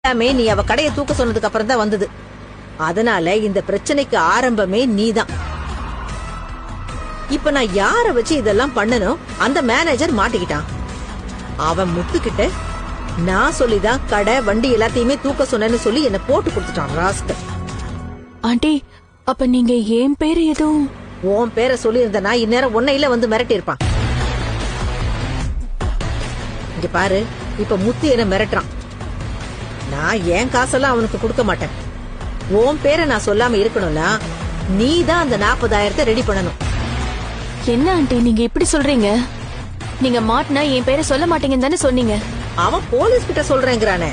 எல்லாமே நீ அவ கடையை தூக்க சொன்னதுக்கு அப்புறம் தான் வந்தது. அதனால இந்த பிரச்சனைக்கு ஆரம்பமே நீதான். இப்ப நான் யார வச்சு இதெல்லாம் பண்ணனும்? அந்த மேனேஜர் மாட்டிக்கிட்டான். அவன் முத்துக்கிட்ட நான் சொல்லிதான் கடை வண்டி எல்லாத்தையுமே தூக்க சொன்னேன்னு சொல்லி என்ன போட்டு கொடுத்துட்டான் ராஸ்கல். ஆண்டி, அப்ப நீங்க என் பேரு எதுவும்? உன் பேரை சொல்லி இருந்தனா இந்நேரம் உன்னையில வந்து மிரட்டி இருப்பான். இங்க பாரு, இப்ப முத்து என்ன மிரட்டுறான். நான் என் காசெல்லாம் அவனுக்கு கொடுக்க மாட்டேன். உன் பேரை நான் சொல்லாம இருக்கணும்னா நீ தான் அந்த 40,000 ரெடி பண்ணணும். என்ன ஆண்டி நீங்க இப்படி சொல்றீங்க? நீங்க மாட்டினா என் பேரை சொல்ல மாட்டீங்கன்னு தானே சொன்னீங்க. அவன் போலீஸ் கிட்ட சொல்றேங்கிறானே.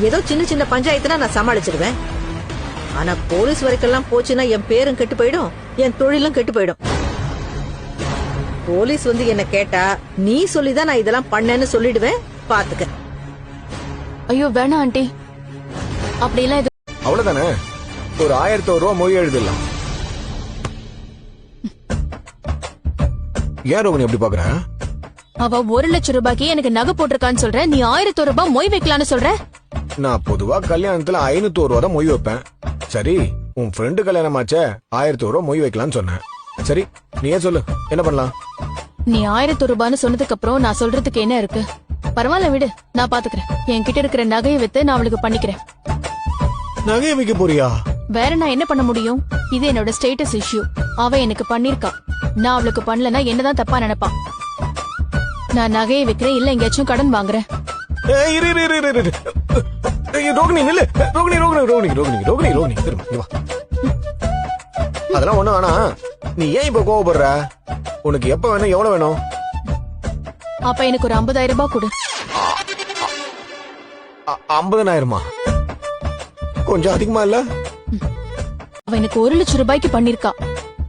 ஏதோ சின்ன சின்ன பஞ்சாயத்துனா நான் சமாளிச்சிருவேன். ஆனா போலீஸ் வரைக்கெல்லாம் போச்சுன்னா என் பேரும் கெட்டு போயிடும், என் தொழிலும் கெட்டு போயிடும். போலீஸ் வந்து என்ன கேட்டா நீ சொல்லிதான் நான் இதெல்லாம் பண்ணேன்னு சொல்லிடுவேன். பாத்துக்க. ஐயோ வேணாம் ஆண்டி, அப்படியெல்லாம் இது. அவ்வளவுதானே, ஒரு 1001 ரூபா மொழி எழுதலாம். ஏன் ரோகிணி எப்படி பாக்குற? அவ 1 லட்சம் ரூபாய்க்கு எனக்கு நகை போட்டிருக்கான்னு சொல்ற, நீ 1000 ரூபாய் மொய் வைக்கலான்னு சொல்ற. நான் பொதுவா கல்யாணத்துல 501 ரூபா தான் மொய் வைப்பேன். சரி, உன் ஃப்ரெண்டு கல்யாணமாச்சே 1001 ரூபா மொய் வைக்கலாம்னு சொன்னேன். சரி, நீ ஏன் சொல்லு, என்ன பண்ணலாம்? நீ 1000 ரூபான்னு சொன்னதுக்கு அப்புறம் நான் சொல்றதுக்கு என்ன இருக்கு? பரவாயில்ல விடு, நான் பாத்துக்கிறேன். என்கிட்ட இருக்கிற நகையை வித்து நான் அவளுக்கு பண்ணிக்கிறேன். நகையை வைக்க போறியா? வேற நான் என்ன பண்ண முடியும்? இது என்னோட ஸ்டேட்டஸ் இஷ்யூ. அவ எனக்கு பண்ணிருக்கா, நான் அவளுக்கு பண்ணலன்னா என்னதான் தப்பா நினைப்பான். நான் நகையை வைக்கிறேன், இல்ல எங்கேயாச்சும் கடன் வாங்குறேன். ரோகிணி நில்லு. ரோகிணி ரோகிணி ரோகிணி ரோகிணி ரோகிணி ரோகிணி திரும்ப வா. அதெல்லாம் ஒண்ணும் வேணா. நீ ஏன் இப்ப கோவப்படுற? உனக்கு எப்ப வேணும், எவ்வளவு வேணும்? அப்ப எனக்கு ஒரு 50,000 ரூபாய் கொடு. 50,000? கொஞ்சம் அதிகமா இல்ல? அவ எனக்கு 1 லட்சம் ரூபாய்க்கு பண்ணிருக்கா.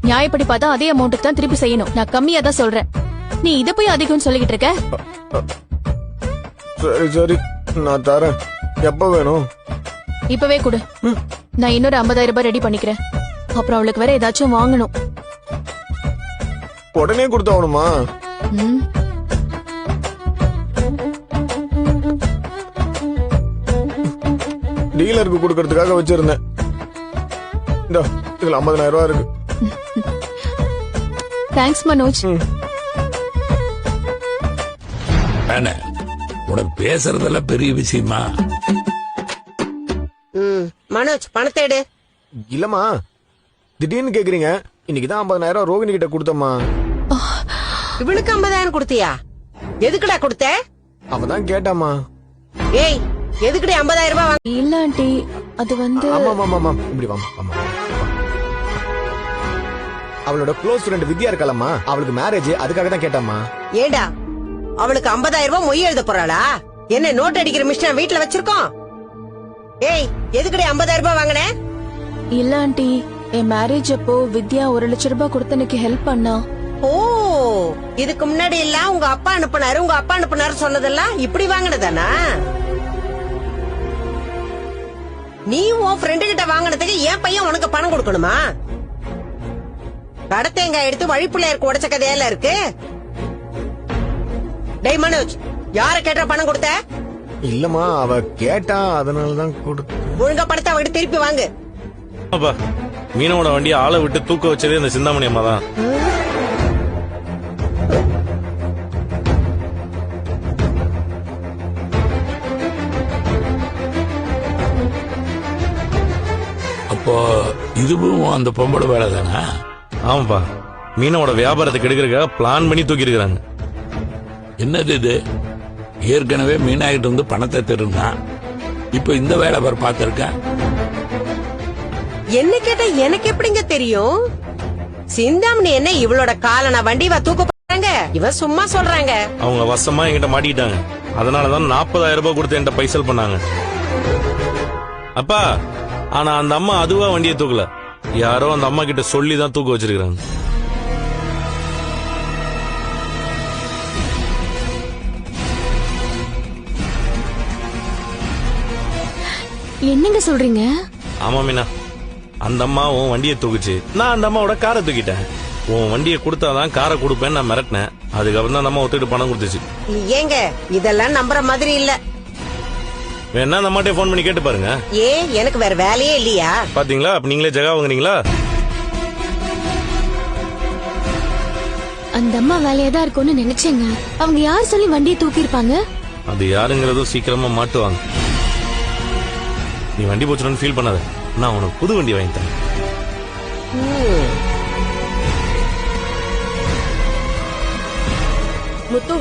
நியாயப்படி பார்த்தா அதே அமௌண்ட்டுக்கு தான் திருப்பி செய்யணும். நான் கம்மியா தான் சொல்றேன். நீ இத போய் அதிகம்னு சொல்லிக்கிட்டு இருக்க. சரி சரி, நான் தரேன். எப்ப வேணும்? இப்பவே கொடு. நான் இன்னொரு 50,000 ரூபாய் ரெடி பண்ணிக்கிறேன். அப்புறம் அவளுக்கு வேற ஏதாச்சும் வாங்கணும். உடனே கொடுத்தாவணுமா? டீலருக்கு கொடுக்கறதுக்காக வச்சிருந்தேன். இந்த இதுல 50,000 ரூபாய் இருக்கு. தேங்க்ஸ் மனோஜ். உனக்கு பேசுறதெல்லாம் பெரிய விஷயமா? மனோஜ், பணத்தை எடு. இல்லம்மா, திடீர்னு கேக்குறீங்க. இன்னைக்குதான் 50,000 ரூபாய் ரோகிணி கிட்ட கொடுத்தம்மா. இவளுக்கு 50,000 கொடுத்தியா? எதுக்குடா கொடுத்த? அவதான் கேட்டாமா. ஏய், எதுக்குடா 50,000 ரூபாய்? இல்ல ஆண்டி, அது வந்து. ஆமா இப்படி வாமா. அவளோட க்ளோஸ் ஃப்ரெண்ட் வித்யா இருக்கலம்மா, அவளுக்கு மேரேஜ், அதுக்காக தான் கேட்டாமா. ஏண்டா அவளுக்கு 50,000 ரூபாய் மொய் எழுத போறாளா? என்ன நோட் அடிக்கிற மிஷின் வீட்டுல வச்சிருக்கோம்? ஏய், எதுக்குடா 50,000 ரூபாய் வாங்கின? இல்ல ஆண்டி, என் மேரேஜ் அப்போ வித்யா 1 லட்சம் ரூபாய் கொடுத்து எனக்கு ஹெல்ப் பண்ணா. ஓ, இதுக்கு முன்னாடி எல்லாம் உங்க அப்பா அனுப்புனாரு சொன்னதெல்லாம் இப்படி வாங்கினதானா? நீ உன் ஃப்ரெண்டு கிட்ட வாங்கினதுக்கு என் பையன் உனக்கு பணம் கொடுக்கணுமா? கடத்தேங்காய் எடுத்து வழிப்பிள்ளையருக்கு உடைச்ச கதையெல்லாம் இருக்கு. டேய் மனோஜ், யார கேட்ட பணம் கொடுத்த? இல்லம்மா, அவ கேட்டா, அதனாலதான் கொடுத்த. ஒழுங்கா பணத்தை அவகிட்ட திருப்பி வாங்கு. மீனோட வண்டியை ஆளை விட்டு தூக்க வச்சதே இந்த சிந்தாமணி அம்மா தான். அப்போ இதுவும் அந்த பொம்பளை வேலை தானே? ஆமாப்பா, மீனோட வியாபாரத்தை கெடுக்கிறதுக்காக பிளான் பண்ணி தூக்கி இருக்கிறாங்க. என்னது இது? ஏற்கனவே மீனாகிட்டு இருந்து பணத்தை திருந்தான், இப்ப இந்த வேலை பேர் பார்த்திருக்கேன். என்ன கேட்டா எனக்கு எப்படிங்க தெரியும்? சிந்தாமணி என்ன இவளோட கால நான் வண்டிவா தூக்க போறாங்க? இவ சும்மா சொல்றாங்க. அவங்க வசமா என்கிட்ட மாட்டிக்கிட்டாங்க. அதனாலதான் 40,000 ரூபாய் கொடுத்து என்கிட்ட பைசல் பண்ணாங்க. அப்பா, ஆனா அந்த அம்மா அதுவா வண்டியை தூக்கல, யாரோ அந்த அம்மா கிட்ட சொல்லிதான் தூக்க வச்சிருக்காங்க. என்னங்க சொல்றீங்க? ஆமா மீனா, அந்த அம்மா உன் வண்டியை தூக்குச்சு, நான் அந்த அம்மாவோட காரை தூக்கிட்டேன். உன் வண்டியை கொடுத்தாதான் காரை கொடுப்பேன்னு நான் மிரட்டினேன். அதுக்கப்புறம் தான் நம்ம ஒத்துக்கிட்டு பணம் கொடுத்துச்சு. ஏங்க இதெல்லாம் நம்புற மாதிரி இல்ல. வேணா அந்த அம்மாட்டே ஃபோன் பண்ணி கேட்டு பாருங்க. ஏன் எனக்கு வேற வேலையே இல்லையா? பாத்தீங்களா, அப்ப நீங்களே ஜகா வாங்குறீங்களா? அந்த அம்மா வேலையா தான் இருக்கும்னு நினைச்சேங்க. அவங்க யார் சொல்லி வண்டியை தூக்கிருப்பாங்க? அது யாருங்கிறதும் சீக்கிரமா மாட்டுவாங்க. நீ வண்டி போச்சுன்னு ஃபீல் பண்ணாத, நான் உனக்கு புது வண்டி வாங்கி தரேன். முத்து